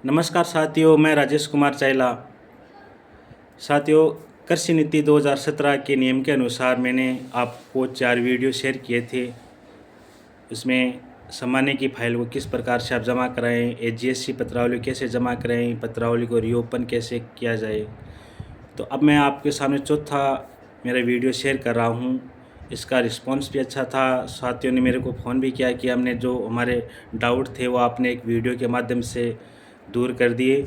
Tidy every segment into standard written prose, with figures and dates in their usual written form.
नमस्कार साथियों, मैं राजेश कुमार चाइला। साथियों, कृषि नीति 2017 के नियम के अनुसार मैंने आपको 4 वीडियो शेयर किए थे। उसमें सामान्य की फाइल को किस प्रकार से आप जमा कराएं, एजीएससी पत्रावली कैसे जमा कराएं, पत्रावली को रीओपन कैसे किया जाए। तो अब मैं आपके सामने चौथा मेरा वीडियो शेयर कर रहा हूँ। इसका रिस्पांस भी अच्छा था। साथियों ने मेरे को फ़ोन भी किया कि हमने जो हमारे डाउट थे वो आपने एक वीडियो के माध्यम से दूर कर दिए।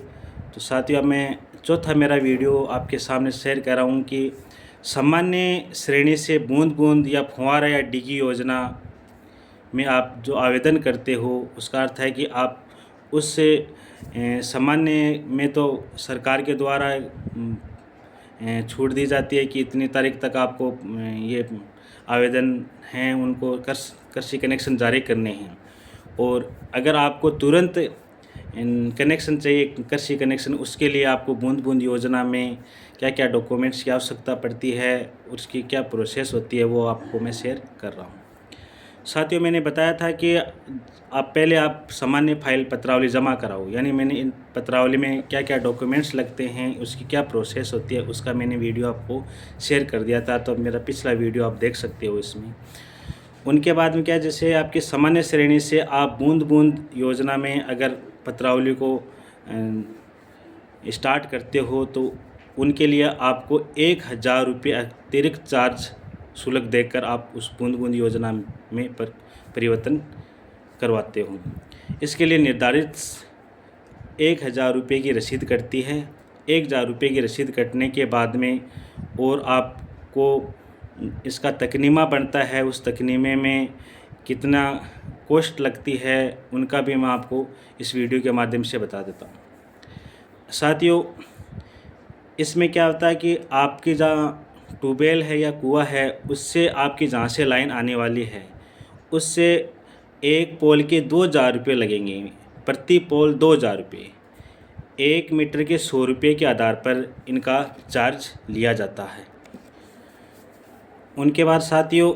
तो साथियों, अब मैं चौथा मेरा वीडियो आपके सामने शेयर कर रहा हूँ कि सामान्य श्रेणी से बूंद बूंद या फुहारा या डिगी योजना में आप जो आवेदन करते हो, उसका अर्थ है कि आप उससे सामान्य में तो सरकार के द्वारा छूट दी जाती है कि इतनी तारीख तक आपको ये आवेदन हैं उनको कृषि कनेक्शन जारी करने हैं। और अगर आपको तुरंत कनेक्शन चाहिए, कृषि कनेक्शन, उसके लिए आपको बूंद बूंद योजना में क्या क्या डॉक्यूमेंट्स की आवश्यकता पड़ती है, उसकी क्या प्रोसेस होती है, वो आपको मैं शेयर कर रहा हूँ। साथियों, मैंने बताया था कि आप सामान्य फाइल पत्रावली जमा कराओ, यानी मैंने इन पत्रावली में क्या क्या डॉक्यूमेंट्स लगते हैं, उसकी क्या प्रोसेस होती है, उसका मैंने वीडियो आपको शेयर कर दिया था। तो मेरा पिछला वीडियो आप देख सकते हो इसमें। उनके बाद में क्या, जैसे आपकी सामान्य श्रेणी से आप बूंद बूंद योजना में अगर पत्रावली को स्टार्ट करते हो तो उनके लिए आपको 1000 रुपये अतिरिक्त चार्ज शुल्क देकर आप उस बूंद बूंद योजना में परिवर्तन करवाते हो। इसके लिए निर्धारित 1000 रुपये की रसीद कटती है। 1000 रुपये की रसीद कटने के बाद में और आपको इसका तकनीमा बनता है, उस तकनीमे में कितना कॉस्ट लगती है उनका भी मैं आपको इस वीडियो के माध्यम से बता देता हूँ। साथियों, इसमें क्या होता है कि आपकी जहाँ ट्यूबवेल है या कुआं है, उससे आपकी जहाँ से लाइन आने वाली है उससे एक पोल के 2000 रुपये लगेंगे। प्रति पोल 2000 रुपये। 1 मीटर के 100 रुपये के आधार पर इनका चार्ज लिया जाता है। उनके बाद साथियों,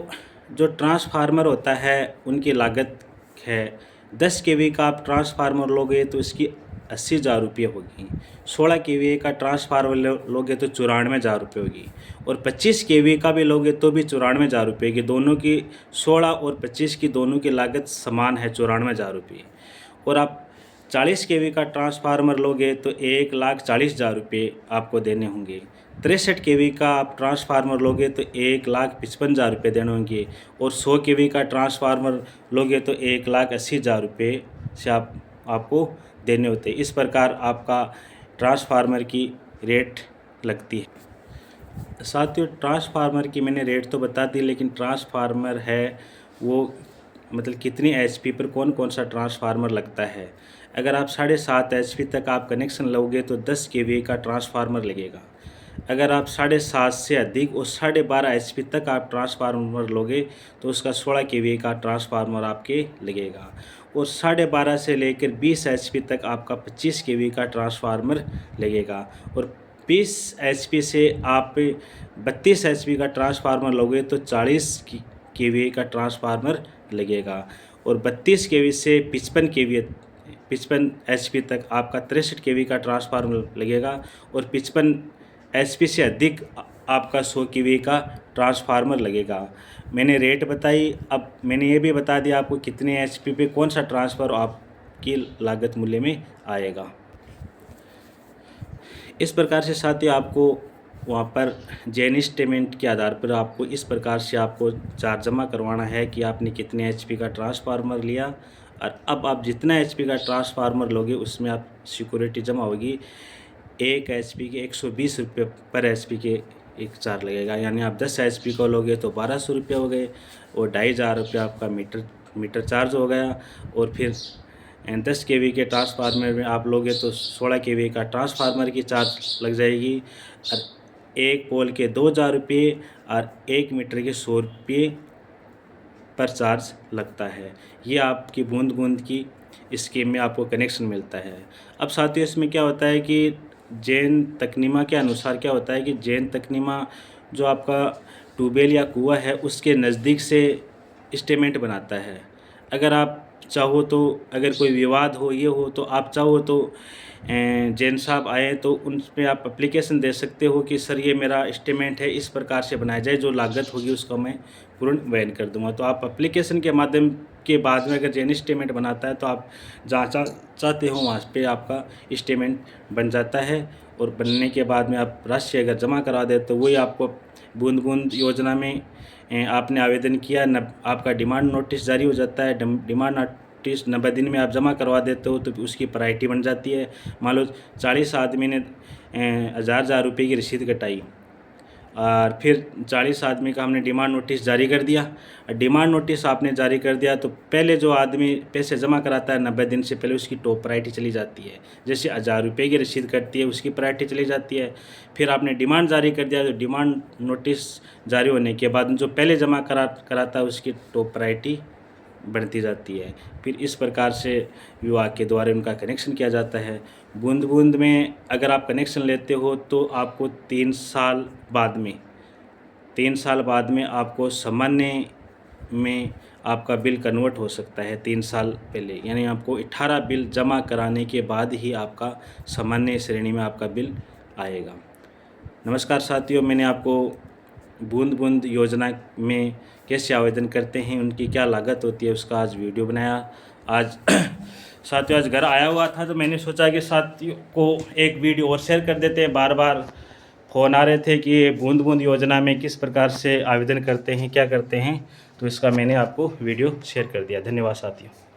जो ट्रांसफार्मर होता है उनकी लागत है 10 केवी का आप ट्रांसफार्मर लोगे तो इसकी 80,000 रुपये होगी। 16 केवी का ट्रांसफार्मर लोगे तो 94,000 रुपये होगी। और 25 केवी का भी लोगे तो भी 94,000 रुपये की। दोनों की 16 और 25 की दोनों की लागत समान है, 94,000 रुपये। और आप 40 केवी का ट्रांसफार्मर लोगे तो 1,40,000 रुपये आपको देने होंगे। 63 केवी का आप ट्रांसफार्मर लोगे तो 1,55,000 रुपये देने होंगे। और 100 केवी का ट्रांसफार्मर लोगे तो 1,80,000 रुपये से आपको देने होते हैं। इस प्रकार आपका ट्रांसफार्मर की रेट लगती है। साथियों, ट्रांसफार्मर की मैंने रेट तो बता दी, लेकिन ट्रांसफार्मर है वो मतलब कितनी एचपी पर कौन कौन सा ट्रांसफार्मर लगता है। अगर आप 7.5 एचपी तक आप कनेक्शन लोगे तो 10 केवी का ट्रांसफार्मर लगेगा। अगर आप 7.5 से अधिक और 12.5 एचपी तक आप ट्रांसफार्मर लोगे तो उसका 16 केवी का ट्रांसफार्मर आपके लगेगा। और 12.5 से लेकर 20 एचपी तक आपका 25 केवी का ट्रांसफार्मर लगेगा। और 20 एचपी से आप 32 एचपी का ट्रांसफार्मर लोगे तो 40 केवी का ट्रांसफार्मर लगेगा। और 32 केवी से 55 एचपी तक आपका 63 केवी का ट्रांसफार्मर लगेगा। और 55 एचपी से अधिक आपका 100 केवी का ट्रांसफार्मर लगेगा। मैंने रेट बताई। अब मैंने ये भी बता दिया आपको कितने एचपी पे कौन सा ट्रांसफर आपकी लागत मूल्य में आएगा। इस प्रकार से साथियों, आपको वहाँ पर जेन स्टेटमेंट के आधार पर आपको इस प्रकार से आपको चार्ज जमा करवाना है कि आपने कितने एचपी का ट्रांसफार्मर लिया। और अब आप जितना एचपी का ट्रांसफार्मर लोगे उसमें आप सिक्योरिटी जमा होगी। 1 एचपी के 120 रुपये पर एचपी के एक चार्ज लगेगा। यानी आप 10 एचपी को लोगे तो 1200 रुपये हो गए। और 2,500 आपका मीटर चार्ज हो गया। और फिर 10 केवी के ट्रांसफार्मर में आप लोगे तो 16 केवी का ट्रांसफार्मर की चार्ज लग जाएगी। और एक पोल के 2,000 रुपये और 1 मीटर के 100 रुपये पर चार्ज लगता है। ये आपकी बूंद बूंद की स्कीम में आपको कनेक्शन मिलता है। अब साथियों, इसमें क्या होता है कि जैन तकनीमा के अनुसार क्या होता है कि जैन तकनीमा जो आपका ट्यूबवेल या कुआं है उसके नज़दीक से स्टेटमेंट बनाता है। अगर आप चाहो तो अगर कोई विवाद हो ये हो तो आप चाहो तो जैन साहब आए तो उन पर आप एप्लीकेशन दे सकते हो कि सर ये मेरा एस्टीमेट है, इस प्रकार से बनाया जाए, जो लागत होगी उसको मैं पूर्ण बयान कर दूंगा। तो आप एप्लीकेशन के माध्यम के बाद में अगर जैन एस्टीमेट बनाता है तो आप जहाँ चाहते हो वहाँ पे आपका एस्टीमेट बन जाता है। और बनने के बाद में आप राशि अगर जमा करा दे तो वही आपको बूंद बूंद योजना में आपने आवेदन किया, आपका डिमांड नोटिस जारी हो जाता है। डिमांड नोटिस 90 दिन में आप जमा करवा देते हो तो उसकी प्रायोरिटी बन जाती है। मान लो 40 आदमी ने हज़ार रुपये की रसीद कटाई और फिर 40 आदमी का हमने डिमांड नोटिस जारी कर दिया। डिमांड नोटिस आपने जारी कर दिया तो पहले जो आदमी पैसे जमा कराता है 90 दिन से पहले उसकी टॉप प्रायोरिटी चली जाती है। जैसे 1000 रुपये की रसीद कटती है उसकी प्रायोरिटी चली जाती है। फिर आपने डिमांड जारी कर दिया तो डिमांड नोटिस जारी होने के बाद जो पहले जमा कराता है उसकी टॉप प्रायोरिटी बढ़ती जाती है। फिर इस प्रकार से विभाग के द्वारा उनका कनेक्शन किया जाता है। बूंद बूंद में अगर आप कनेक्शन लेते हो तो आपको 3 साल बाद में आपको सामान्य में आपका बिल कन्वर्ट हो सकता है। 3 साल पहले यानी आपको 18 बिल जमा कराने के बाद ही आपका सामान्य श्रेणी में आपका बिल आएगा। नमस्कार साथियों, मैंने आपको बूंद बूंद योजना में कैसे आवेदन करते हैं, उनकी क्या लागत होती है, उसका आज वीडियो बनाया। आज साथियों आज घर आया हुआ था तो मैंने सोचा कि साथियों को एक वीडियो और शेयर कर देते हैं। बार बार फ़ोन आ रहे थे कि बूंद बूंद योजना में किस प्रकार से आवेदन करते हैं, क्या करते हैं, तो इसका मैंने आपको वीडियो शेयर कर दिया। धन्यवाद साथियों।